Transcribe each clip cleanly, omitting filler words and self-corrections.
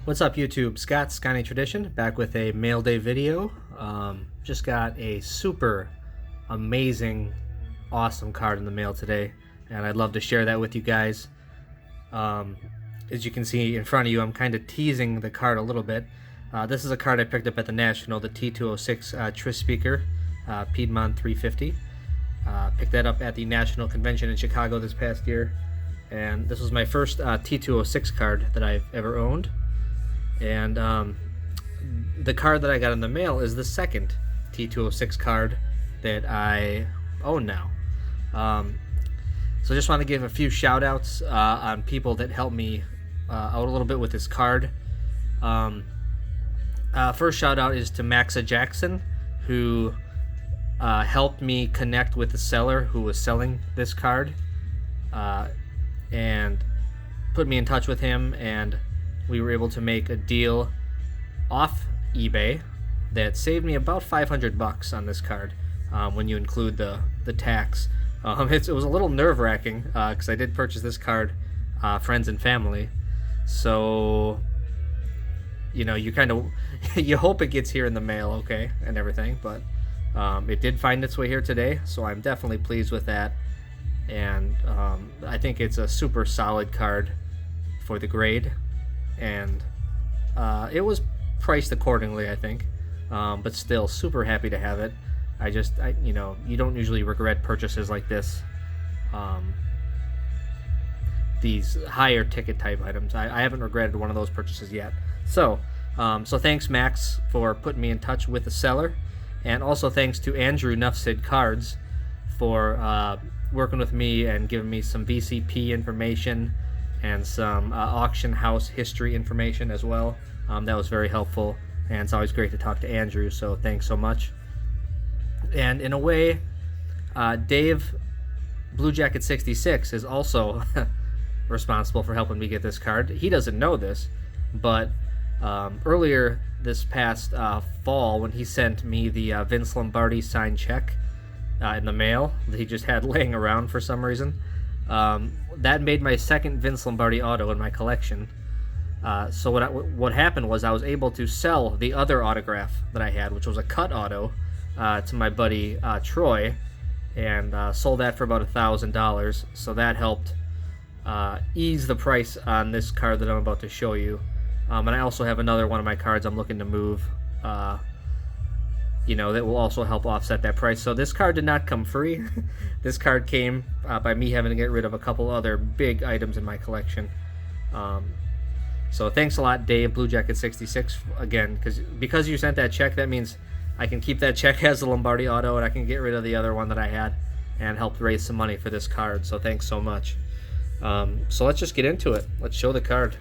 What's up YouTube? Scott, Skyny Tradition, back with a mail day video. Just got a super amazing, awesome card in the mail today, and I'd love to share that with you guys. As you can see in front of you, I'm kind of teasing the card a little bit. This is a card I picked up at the National, the T206 Tris Speaker, Piedmont 350. Picked that up at the National Convention in Chicago this past year, and this was my first T206 card that I've ever owned. And the card that I got in the mail is the second T206 card that I own now. So I just want to give a few shout outs on people that helped me out a little bit with this card. First shout out is to Maxa Jackson, who helped me connect with the seller who was selling this card and put me in touch with him, and we were able to make a deal off eBay that saved me about $500 on this card when you include the tax. It was a little nerve-wracking because I did purchase this card friends and family, so you know, you kind of you hope it gets here in the mail okay and everything, but it did find its way here today, so I'm definitely pleased with that. And I think it's a super solid card for the grade, and it was priced accordingly, I think, but still super happy to have it. You know, you don't usually regret purchases like this, these higher ticket type items. I haven't regretted one of those purchases yet. So thanks Max for putting me in touch with the seller, and also thanks to Andrew Nuffsid Cards for working with me and giving me some VCP information and some auction house history information as well. That was very helpful, and it's always great to talk to Andrew, so thanks so much. And in a way, Dave Blue Jacket 66 is also responsible for helping me get this card. He doesn't know this, but earlier this past fall, when he sent me the Vince Lombardi signed check in the mail that he just had laying around for some reason, that made my second Vince Lombardi auto in my collection. So what happened was I was able to sell the other autograph that I had, which was a cut auto, to my buddy Troy, and sold that for about $1,000. So that helped ease the price on this card that I'm about to show you. And I also have another one of my cards I'm looking to move, you know, that will also help offset that price. So this card did not come free. This card came by me having to get rid of a couple other big items in my collection. So thanks a lot, Dave Blue Jacket 66, again, because you sent that check. That means I can keep that check as a Lombardi auto, and I can get rid of the other one that I had and help raise some money for this card. So thanks so much. So let's just get into it. Let's show the card.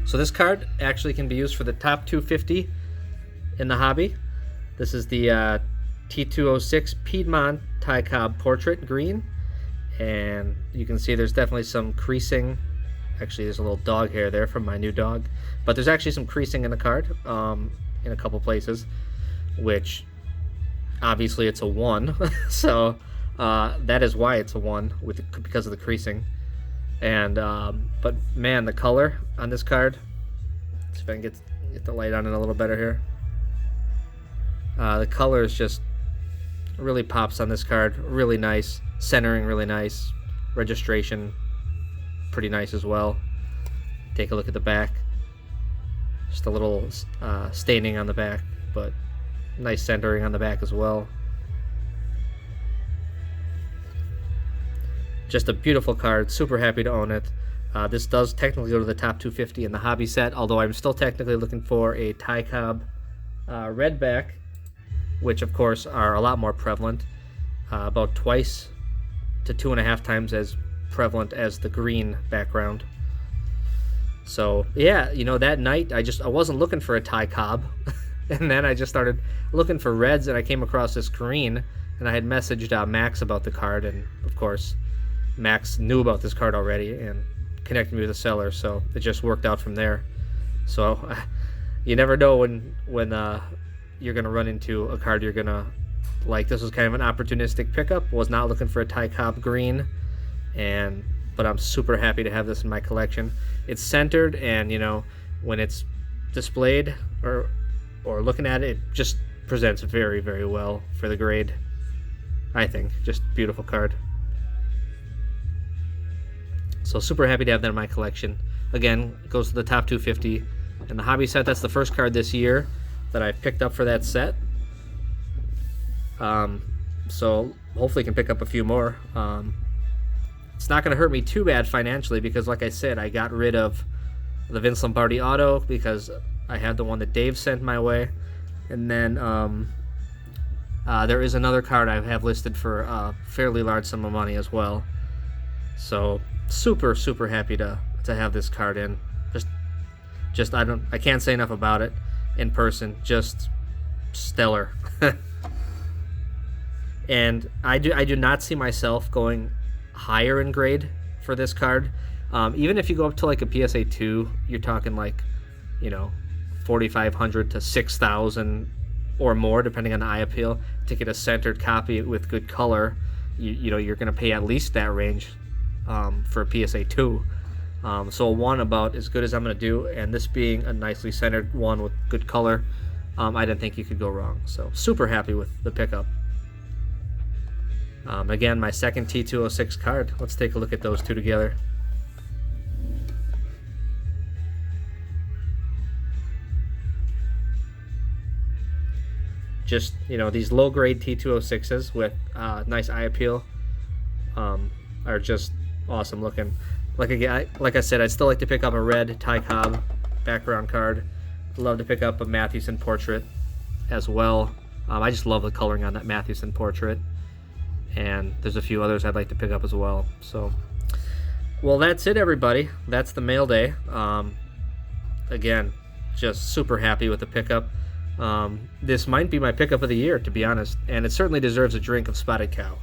So this card actually can be used for the top 250 in the hobby. This is the T206 Piedmont Ty Cobb Portrait Green, and you can see there's definitely some creasing. Actually, there's a little dog hair there from my new dog, but there's actually some creasing in the card in a couple places, which obviously it's a 1. So that is why it's a 1, because of the creasing. And but man, the color on this card, let's see if I can get the light on it a little better here. The color is just really pops on this card. Really nice centering, really nice registration, pretty nice as well. Take a look at the back, just a little staining on the back, but nice centering on the back as well. Just a beautiful card, super happy to own it. This does technically go to the top 250 in the hobby set, although I'm still technically looking for a Ty Cobb redback, which of course are a lot more prevalent, about twice to 2.5 times as prevalent as the green background. So yeah, you know, that night I wasn't looking for a Ty Cobb, and then I just started looking for reds, and I came across this green, and I had messaged Max about the card, and of course Max knew about this card already and connected me with the seller, so it just worked out from there. So you never know when you're gonna run into a card you're gonna like. This was kind of an opportunistic pickup. Was not looking for a Ty Cobb green, but I'm super happy to have this in my collection. It's centered, and when it's displayed or looking at it, it just presents very, very well for the grade. I think just beautiful card. So super happy to have that in my collection. Again, it goes to the top 250 in the hobby set. That's the first card this year that I've picked up for that set. So hopefully can pick up a few more. It's not going to hurt me too bad financially because, like I said, I got rid of the Vince Lombardi auto because I had the one that Dave sent my way. And then there is another card I have listed for a fairly large sum of money as well. So super, super happy to have this card in. Just I can't say enough about it in person. Just stellar. And I do not see myself going higher in grade for this card. Even if you go up to like a PSA 2, you're talking like, 4,500 to 6,000 or more, depending on the eye appeal, to get a centered copy with good color. You're going to pay at least that range for a PSA 2. So a one about as good as I'm going to do, and this being a nicely centered one with good color, I didn't think you could go wrong. So super happy with the pickup. Again, my second T206 card. Let's take a look at those two together. Just, these low-grade T206s with nice eye appeal are just awesome looking. Like I said, I'd still like to pick up a red Ty Cobb background card. I'd love to pick up a Mathewson portrait as well. I just love the coloring on that Mathewson portrait. And there's a few others I'd like to pick up as well. So, well, that's it, everybody. That's the mail day. Again, just super happy with the pickup. This might be my pickup of the year, to be honest, and it certainly deserves a drink of Spotted Cow.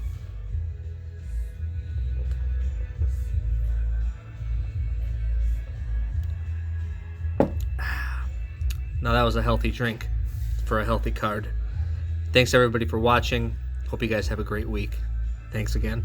Now that was a healthy drink for a healthy card. Thanks everybody for watching. Hope you guys have a great week. Thanks again.